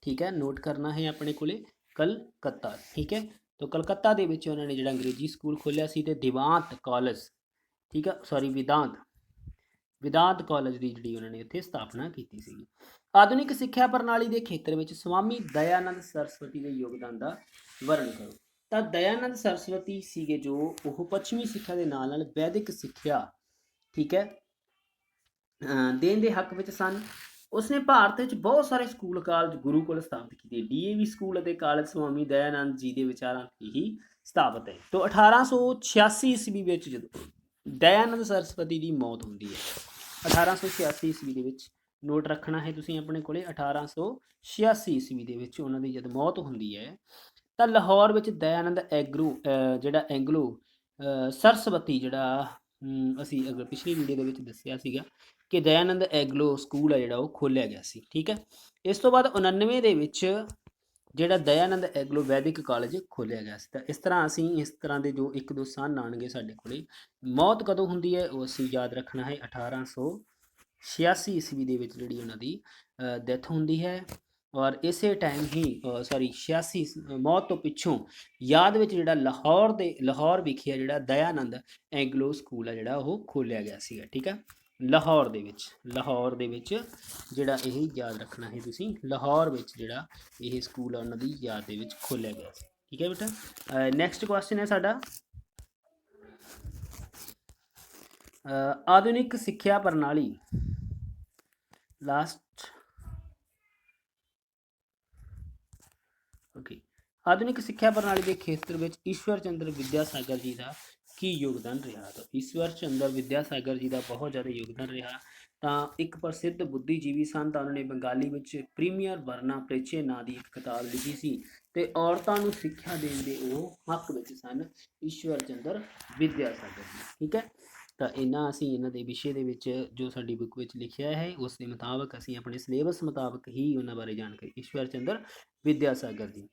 ਠੀਕ ਹੈ ਨੋਟ ਕਰਨਾ ਹੈ ਆਪਣੇ ਕੋਲੇ, ਕਲਕੱਤਾ। ਠੀਕ ਹੈ, ਤਾਂ ਕਲਕੱਤਾ ਦੇ ਵਿੱਚ ਉਹਨਾਂ ਨੇ ਜਿਹੜਾ ਅੰਗਰੇਜ਼ੀ ਸਕੂਲ ਖੋਲ੍ਹਿਆ ਸੀ ਤੇ ਦੇਵਾਂਤ ਕਾਲਜ, ਠੀਕ ਹੈ ਸੌਰੀ ਵਿਦਾਂਤ ਕਾਲਜ ਦੀ ਜਿਹੜੀ ਉਹਨਾਂ ਨੇ ਇੱਥੇ ਸਥਾਪਨਾ ਕੀਤੀ ਸੀ। ਆਧੁਨਿਕ ਸਿੱਖਿਆ ਪ੍ਰਣਾਲੀ ਦੇ ਖੇਤਰ ਵਿੱਚ ਸਵਾਮੀ ਦਇਆਨੰਦ ਸਰਸਵਤੀ ਦੇ ਯੋਗਦਾਨ ਦਾ ਵਰਣਨ ਕਰੋ। ਤਾਂ ਦਇਆਨੰਦ ਸਰਸਵਤੀ ਸੀਗੇ ਜੋ ਉਹ ਪੱਛਮੀ ਸਿੱਖਿਆ ਦੇ ਨਾਲ ਨਾਲ ਵੈਦਿਕ ਸਿੱਖਿਆ ਠੀਕ ਹੈ ਦੇਣ ਦੇ ਹੱਕ ਵਿੱਚ ਸਨ। ਉਸਨੇ ਭਾਰਤ ਵਿੱਚ ਬਹੁਤ ਸਾਰੇ ਸਕੂਲ, ਕਾਲਜ, ਗੁਰੂਕੁਲ ਸਥਾਪਿਤ ਕੀਤੇ। ਡੀਏਵੀ ਸਕੂਲ ਅਤੇ ਕਾਲਜ ਸਵਾਮੀ ਦਇਆਨੰਦ ਜੀ ਦੇ ਵਿਚਾਰਾਂ ਹੀ ਸਥਾਪਿਤ ਹੈ। ਤੋਂ 1886 ਈਸਵੀ ਵਿੱਚ ਜਦੋਂ ਦਇਆਨੰਦ ਸਰਸਵਤੀ ਦੀ ਮੌਤ ਹੁੰਦੀ ਹੈ, 1886 ਈਸਵੀ ਦੇ ਵਿੱਚ ਨੋਟ ਰੱਖਣਾ ਹੈ ਤੁਸੀਂ ਆਪਣੇ ਕੋਲੇ, 1886 ਈਸਵੀ ਦੇ ਵਿੱਚ ਉਹਨਾਂ ਦੀ ਜਦ ਮੌਤ ਹੁੰਦੀ ਹੈ ਤਾਂ ਲਾਹੌਰ ਵਿੱਚ ਦਇਆਨੰਦ ਐਂਗਲੋ ਸਰਸਵਤੀ ਜਿਹੜਾ ਅਸੀਂ ਅਗਰ ਪਿਛਲੀ ਵੀਡੀਓ ਦੇ ਵਿੱਚ ਦੱਸਿਆ ਸੀਗਾ ਕਿ ਦਇਆਨੰਦ ਐਂਗਲੋ ਸਕੂਲ ਹੈ ਜਿਹੜਾ ਉਹ ਖੋਲ੍ਹਿਆ ਗਿਆ ਸੀ। ਠੀਕ ਹੈ, ਇਸ ਤੋਂ ਬਾਅਦ 99 ਦੇ ਵਿੱਚ ਜਿਹੜਾ ਦਇਆਨੰਦ ਐਂਗਲੋ ਵੈਦਿਕ ਕਾਲਜ ਖੋਲ੍ਹਿਆ ਗਿਆ ਸੀ। ਤਾਂ ਇਸ ਤਰ੍ਹਾਂ ਅਸੀਂ ਇਸ ਤਰ੍ਹਾਂ ਦੇ ਜੋ ਇੱਕ ਦੋ ਸਨ ਆਉਣਗੇ ਸਾਡੇ ਕੋਲੇ। ਮੌਤ ਕਦੋਂ ਹੁੰਦੀ ਹੈ ਉਹ ਅਸੀਂ ਯਾਦ ਰੱਖਣਾ ਹੈ, 1886 ਈਸਵੀ ਦੇ ਵਿੱਚ ਜਿਹੜੀ ਉਹਨਾਂ ਦੀ ਡੈਥ ਹੁੰਦੀ ਹੈ। ਔਰ ਇਸੇ ਟਾਈਮ ਹੀ 86 ਮੌਤ ਤੋਂ ਪਿੱਛੋਂ ਯਾਦ ਵਿੱਚ ਜਿਹੜਾ ਲਾਹੌਰ ਵਿਖੇ ਜਿਹੜਾ ਦਇਆਨੰਦ ਐਂਗਲੋ ਸਕੂਲ ਹੈ ਜਿਹੜਾ ਉਹ ਖੋਲ੍ਹਿਆ ਗਿਆ ਸੀਗਾ। ਠੀਕ ਹੈ, ਲਾਹੌਰ ਦੇ ਵਿੱਚ ਜਿਹੜਾ ਇਹ ਯਾਦ ਰੱਖਣਾ ਹੈ ਤੁਸੀਂ, ਲਾਹੌਰ ਵਿੱਚ ਜਿਹੜਾ ਇਹ ਸਕੂਲ ਆ ਉਹਨਾਂ ਦੀ ਯਾਦ ਦੇ ਵਿੱਚ ਖੋਲ੍ਹਿਆ ਗਿਆ ਸੀ। ਠੀਕ ਹੈ ਬੇਟਾ, ਨੈਕਸਟ ਕੁਐਸਚਨ ਹੈ ਸਾਡਾ ਆਧੁਨਿਕ ਸਿੱਖਿਆ ਪ੍ਰਣਾਲੀ ਆਧੁਨਿਕ ਸਿੱਖਿਆ ਪ੍ਰਣਾਲੀ ਦੇ ਖੇਤਰ ਵਿੱਚ ਈਸ਼ਵਰ ਚੰਦਰ ਵਿਦਿਆਸਾਗਰ ਜੀ ਦਾ ਕੀ ਯੋਗਦਾਨ ਰਿਹਾ। ਤਾਂ ਈਸ਼ਵਰ ਚੰਦਰ ਵਿਦਿਆਸਾਗਰ ਜੀ ਦਾ ਬਹੁਤ ਜ਼ਿਆਦਾ ਯੋਗਦਾਨ ਰਿਹਾ। ਤਾਂ ਇੱਕ ਪ੍ਰਸਿੱਧ ਬੁੱਧੀਜੀਵੀ ਸਨ, ਤਾਂ ਉਹਨਾਂ ਨੇ ਬੰਗਾਲੀ ਵਿੱਚ ਪ੍ਰੀਮੀਅਰ ਵਰਨਾ ਪ੍ਰਿਚੇ ਨਾਂ ਦੀ ਇੱਕ ਕਿਤਾਬ ਲਿਖੀ ਸੀ ਤੇ ਔਰਤਾਂ ਨੂੰ ਸਿੱਖਿਆ ਦੇਣ ਦੇ ਉਹ ਹੱਕ ਵਿੱਚ ਸਨ, ਈਸ਼ਵਰ ਚੰਦਰ ਵਿਦਿਆਸਾਗਰ ਜੀ। ਠੀਕ ਹੈ, ਤਾਂ ਅਸੀਂ ਇਹਨਾਂ ਦੇ ਵਿਸ਼ੇ ਦੇ ਵਿੱਚ ਜੋ ਸਾਡੀ ਬੁੱਕ ਵਿੱਚ ਲਿਖਿਆ ਹੈ ਉਸ ਦੇ ਮੁਤਾਬਕ ਅਸੀਂ ਆਪਣੇ ਸਿਲੇਬਸ ਮੁਤਾਬਕ ਹੀ ਉਹਨਾਂ ਬਾਰੇ ਜਾਣਕਾਰੀ, ਈਸ਼ਵਰ ਚੰਦਰ ਵਿਦਿਆਸਾਗਰ ਜੀ।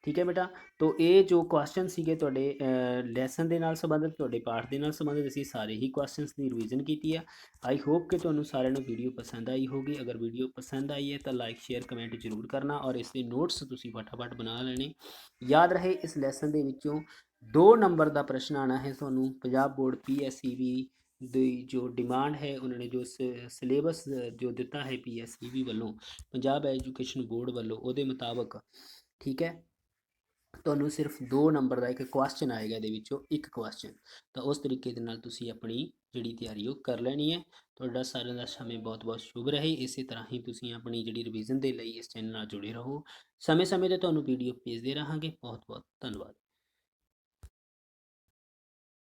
ਠੀਕ ਹੈ ਬੇਟਾ, ਤੋ ਇਹ ਜੋ ਕੁਐਸਚਨ ਸੀਗੇ ਤੁਹਾਡੇ ਲੈਸਨ ਦੇ ਨਾਲ ਸੰਬੰਧਿਤ, ਤੁਹਾਡੇ ਪਾਠ ਦੇ ਨਾਲ ਸੰਬੰਧਿਤ, ਅਸੀਂ ਸਾਰੇ ਹੀ ਕੁਐਸਚਨਸ ਦੀ ਰਿਵੀਜ਼ਨ ਕੀਤੀ ਹੈ। ਆਈ ਹੋਪ ਕਿ ਤੁਹਾਨੂੰ ਸਾਰਿਆਂ ਨੂੰ ਵੀਡੀਓ ਪਸੰਦ ਆਈ ਹੋਗੀ। ਅਗਰ ਵੀਡੀਓ ਪਸੰਦ ਆਈ ਹੈ ਤਾਂ ਲਾਈਕ ਸ਼ੇਅਰ ਕਮੈਂਟ ਜ਼ਰੂਰ ਕਰਨਾ ਔਰ ਇਸ ਦੇ ਨੋਟਸ ਤੁਸੀਂ ਫਟਾਫਟ ਬਣਾ ਲੈਣੇ। ਯਾਦ ਰਹੇ ਇਸ ਲੈਸਨ ਦੇ ਵਿੱਚੋਂ 2 ਨੰਬਰ ਦਾ ਪ੍ਰਸ਼ਨ ਆਉਣਾ ਹੈ ਤੁਹਾਨੂੰ। ਪੰਜਾਬ ਬੋਰਡ PSEB ਦੀ ਜੋ ਡਿਮਾਂਡ ਹੈ, ਉਹਨਾਂ ਨੇ ਜੋ ਸਿਲੇਬਸ ਜੋ ਦਿੱਤਾ ਹੈ PSEB ਵੱਲੋਂ, ਪੰਜਾਬ ਐਜੂਕੇਸ਼ਨ ਬੋਰਡ ਵੱਲੋਂ, ਉਹਦੇ ਮੁਤਾਬਕ ਠੀਕ ਹੈ ਤੁਹਾਨੂੰ ਸਿਰਫ 2 ਨੰਬਰ ਦਾ ਇੱਕ ਕੁਐਸਚਨ ਆਏਗਾ, ਇਹਦੇ ਵਿੱਚੋਂ ਇੱਕ ਕੁਐਸਚਨ। ਤਾਂ ਉਸ ਤਰੀਕੇ ਦੇ ਨਾਲ ਤੁਸੀਂ ਆਪਣੀ ਜਿਹੜੀ ਤਿਆਰੀ ਉਹ ਕਰ ਲੈਣੀ ਹੈ। ਤੁਹਾਡਾ ਸਾਰਿਆਂ ਦਾ ਸਮੇਂ ਬਹੁਤ ਬਹੁਤ ਸ਼ੁਭ ਰਹੇ। ਇਸੇ ਤਰ੍ਹਾਂ ਹੀ ਤੁਸੀਂ ਆਪਣੀ ਜਿਹੜੀ ਰਿਵੀਜ਼ਨ ਦੇ ਲਈ ਇਸ ਚੈਨਲ ਨਾਲ ਜੁੜੇ ਰਹੋ। ਸਮੇਂ-ਸਮੇਂ 'ਤੇ ਤੁਹਾਨੂੰ PDF ਭੇਜਦੇ ਰਹਾਂਗੇ। ਬਹੁਤ ਬਹੁਤ ਧੰਨਵਾਦ।